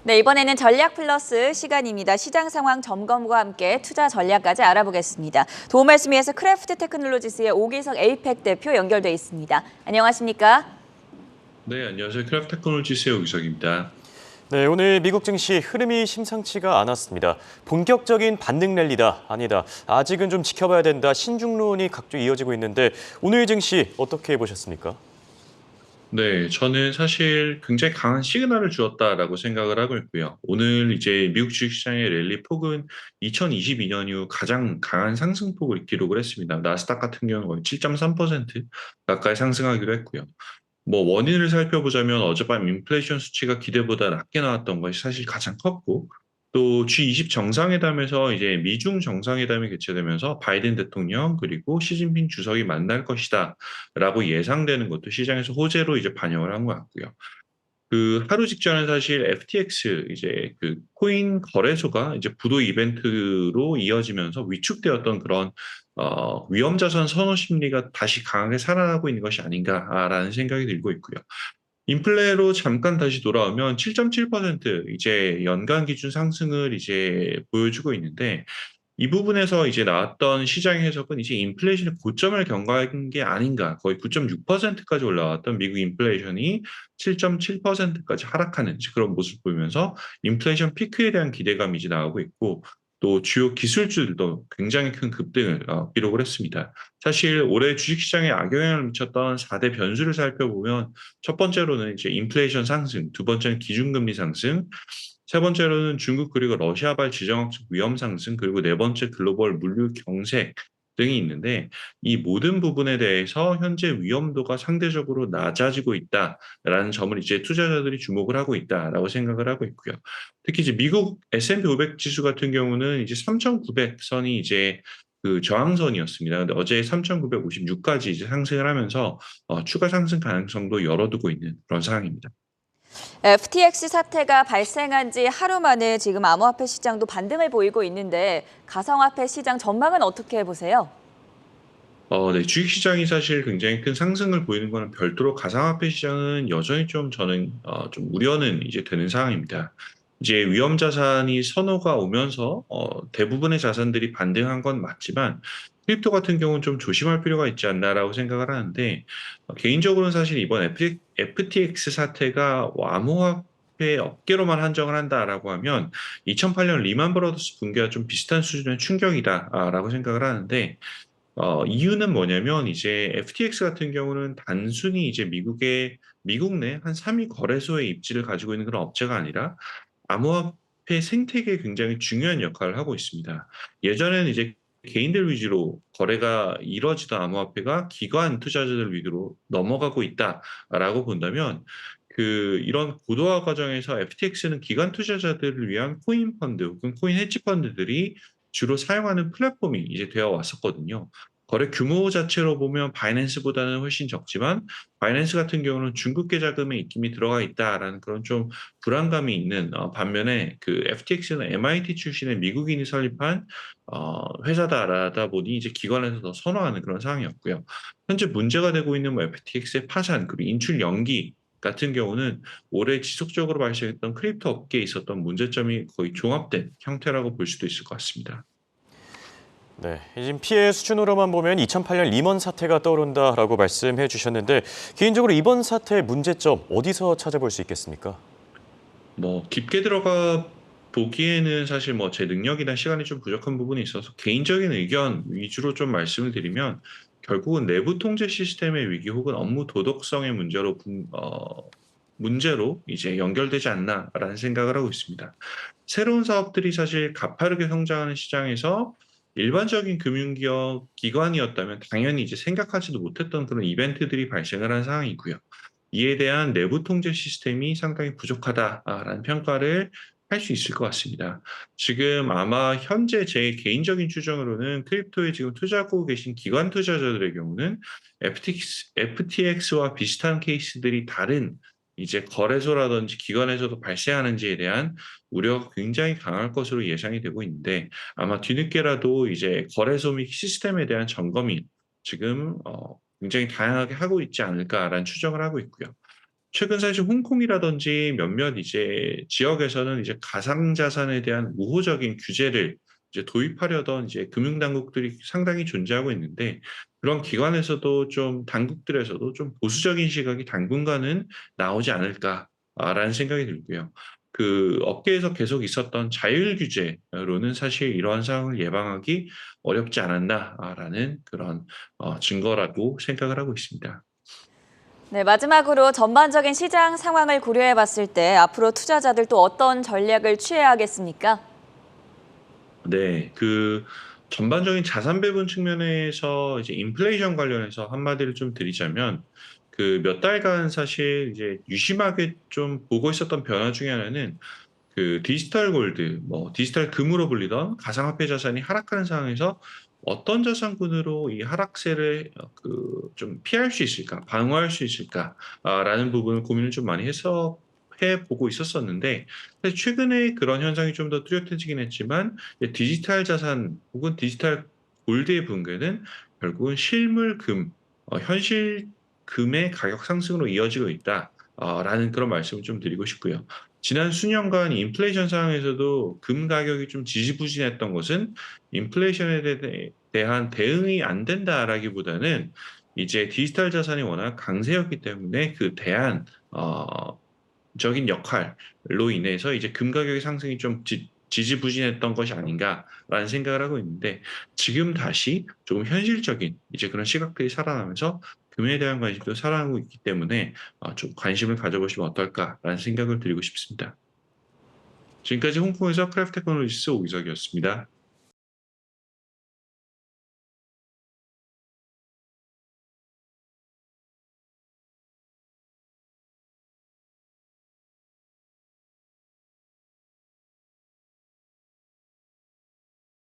네, 이번에는 전략 플러스 시간입니다. 시장 상황 점검과 함께 투자 전략까지 알아보겠습니다. 도움 말씀 위해서 크래프트 테크놀로지스의 오기석 에이펙 대표 연결돼 있습니다. 안녕하십니까? 네, 안녕하세요. 크래프트 테크놀로지스의 오기석입니다. 네, 오늘 미국 증시 흐름이 심상치가 않았습니다. 본격적인 반등 랠리다, 아니다. 아직은 좀 지켜봐야 된다. 신중론이 각종 이어지고 있는데 오늘 증시 어떻게 보셨습니까? 네, 저는 사실 굉장히 강한 시그널을 주었다라고 생각을 하고 있고요. 오늘 이제 미국 주식시장의 랠리 폭은 2022년 이후 가장 강한 상승폭을 기록을 했습니다. 나스닥 같은 경우는 거의 7.3% 가까이 상승하기도 했고요. 뭐 원인을 살펴보자면 어젯밤 인플레이션 수치가 기대보다 낮게 나왔던 것이 사실 가장 컸고 또 G20 정상회담에서 이제 미중 정상회담이 개최되면서 바이든 대통령 그리고 시진핑 주석이 만날 것이다라고 예상되는 것도 시장에서 호재로 이제 반영을 한 것 같고요. 그 하루 직전에 사실 FTX 이제 그 코인 거래소가 이제 부도 이벤트로 이어지면서 위축되었던 그런 위험 자산 선호 심리가 다시 강하게 살아나고 있는 것이 아닌가라는 생각이 들고 있고요. 인플레로 잠깐 다시 돌아오면 7.7% 이제 연간 기준 상승을 이제 보여주고 있는데 이 부분에서 이제 나왔던 시장 해석은 이제 인플레이션의 고점을 경과한 게 아닌가. 거의 9.6%까지 올라왔던 미국 인플레이션이 7.7%까지 하락하는 그런 모습을 보이면서 인플레이션 피크에 대한 기대감이 이제 나오고 있고 또 주요 기술주들도 굉장히 큰 급등을 기록을 했습니다. 사실 올해 주식시장에 악영향을 미쳤던 4대 변수를 살펴보면 첫 번째로는 이제 인플레이션 상승, 두 번째는 기준금리 상승, 세 번째로는 중국 그리고 러시아발 지정학적 위험 상승 그리고 네 번째 글로벌 물류 경색 등이 있는데 이 모든 부분에 대해서 현재 위험도가 상대적으로 낮아지고 있다라는 점을 이제 투자자들이 주목을 하고 있다라고 생각을 하고 있고요. 특히 이제 미국 S&P 500 지수 같은 경우는 이제 3,900 선이 이제 그 저항선이었습니다. 근데 어제 3,956까지 이제 상승을 하면서 추가 상승 가능성도 열어두고 있는 그런 상황입니다. FTX 사태가 발생한 지 하루 만에 지금 암호화폐 시장도 반등을 보이고 있는데 가상화폐 시장 전망은 어떻게 보세요? 네. 주식시장이 사실 굉장히 큰 상승을 보이는 거는 별도로 가상화폐 시장은 여전히 좀 저는 좀 우려는 이제 되는 상황입니다. 이제 위험 자산이 선호가 오면서 대부분의 자산들이 반등한 건 맞지만 크립토 같은 경우는 좀 조심할 필요가 있지 않나라고 생각을 하는데 개인적으로는 사실 이번 FTX 사태가 암호화폐 업계로만 한정을 한다라고 하면 2008년 리만 브러더스 붕괴와 좀 비슷한 수준의 충격이다라고 생각을 하는데 이유는 뭐냐면 이제 FTX 같은 경우는 단순히 이제 미국 내 한 3위 거래소의 입지를 가지고 있는 그런 업체가 아니라 암호화폐 생태계에 굉장히 중요한 역할을 하고 있습니다. 예전에는 이제 개인들 위주로 거래가 이루어지던 암호화폐가 기관 투자자들 위주로 넘어가고 있다라고 본다면 이런 고도화 과정에서 FTX는 기관 투자자들을 위한 코인 펀드 혹은 코인 헤지 펀드들이 주로 사용하는 플랫폼이 이제 되어 왔었거든요. 거래 규모 자체로 보면 바이낸스보다는 훨씬 적지만 바이낸스 같은 경우는 중국계 자금의 입김이 들어가 있다라는 그런 좀 불안감이 있는 반면에 그 FTX는 MIT 출신의 미국인이 설립한 회사다라다 보니 이제 기관에서 더 선호하는 그런 상황이었고요. 현재 문제가 되고 있는 뭐 FTX의 파산 그리고 인출 연기 같은 경우는 올해 지속적으로 발생했던 크립토 업계에 있었던 문제점이 거의 종합된 형태라고 볼 수도 있을 것 같습니다. 네, 지금 피해 수준으로만 보면 2008년 리먼 사태가 떠오른다라고 말씀해 주셨는데 개인적으로 이번 사태의 문제점 어디서 찾아볼 수 있겠습니까? 뭐 깊게 들어가 보기에는 사실 뭐 제 능력이나 시간이 좀 부족한 부분이 있어서 개인적인 의견 위주로 좀 말씀을 드리면 결국은 내부 통제 시스템의 위기 혹은 업무 도덕성의 문제로 이제 연결되지 않나라는 생각을 하고 있습니다. 새로운 사업들이 사실 가파르게 성장하는 시장에서 일반적인 금융기업 기관이었다면 당연히 이제 생각하지도 못했던 그런 이벤트들이 발생을 한 상황이고요. 이에 대한 내부 통제 시스템이 상당히 부족하다라는 평가를 할 수 있을 것 같습니다. 지금 아마 현재 제 개인적인 추정으로는 크립토에 지금 투자하고 계신 기관 투자자들의 경우는 FTX와 비슷한 케이스들이 다른 이제 거래소라든지 기관에서도 발생하는지에 대한 우려가 굉장히 강할 것으로 예상이 되고 있는데 아마 뒤늦게라도 이제 거래소 및 시스템에 대한 점검이 지금 굉장히 다양하게 하고 있지 않을까라는 추정을 하고 있고요. 최근 사실 홍콩이라든지 몇몇 이제 지역에서는 이제 가상자산에 대한 우호적인 규제를 이제 도입하려던 이제 금융당국들이 상당히 존재하고 있는데 그런 기관에서도 좀 당국들에서도 좀 보수적인 시각이 당분간은 나오지 않을까라는 생각이 들고요. 그 업계에서 계속 있었던 자율 규제로는 사실 이러한 상황을 예방하기 어렵지 않았나라는 그런 증거라고 생각을 하고 있습니다. 네, 마지막으로 전반적인 시장 상황을 고려해 봤을 때 앞으로 투자자들 또 어떤 전략을 취해야 하겠습니까? 네. 그 전반적인 자산 배분 측면에서 이제 인플레이션 관련해서 한마디를 좀 드리자면 그 몇 달간 사실 이제 유심하게 좀 보고 있었던 변화 중에 하나는 그 디지털 골드, 뭐 디지털 금으로 불리던 가상화폐 자산이 하락하는 상황에서 어떤 자산군으로 이 하락세를 그 좀 피할 수 있을까, 방어할 수 있을까라는 부분을 고민을 좀 많이 해서 해 보고 있었었는데 사실 최근에 그런 현상이 좀 더 뚜렷해지긴 했지만 이제 디지털 자산 혹은 디지털 골드의 붕괴는 결국은 실물 금, 현실 금의 가격 상승으로 이어지고 있다. 라는 그런 말씀을 좀 드리고 싶고요. 지난 수년간 인플레이션 상황에서도 금 가격이 좀 지지부진했던 것은 인플레이션에 대한 대응이 안 된다라기보다는 이제 디지털 자산이 워낙 강세였기 때문에 그 대안 적인 역할로 인해서 이제 금 가격의 상승이 좀 지지부진했던 것이 아닌가라는 생각을 하고 있는데 지금 다시 조금 현실적인 이제 그런 시각들이 살아나면서 금에 대한 관심도 살아나고 있기 때문에 좀 관심을 가져보시면 어떨까라는 생각을 드리고 싶습니다. 지금까지 홍콩에서 크래프트 테크놀로지스 오기석이었습니다.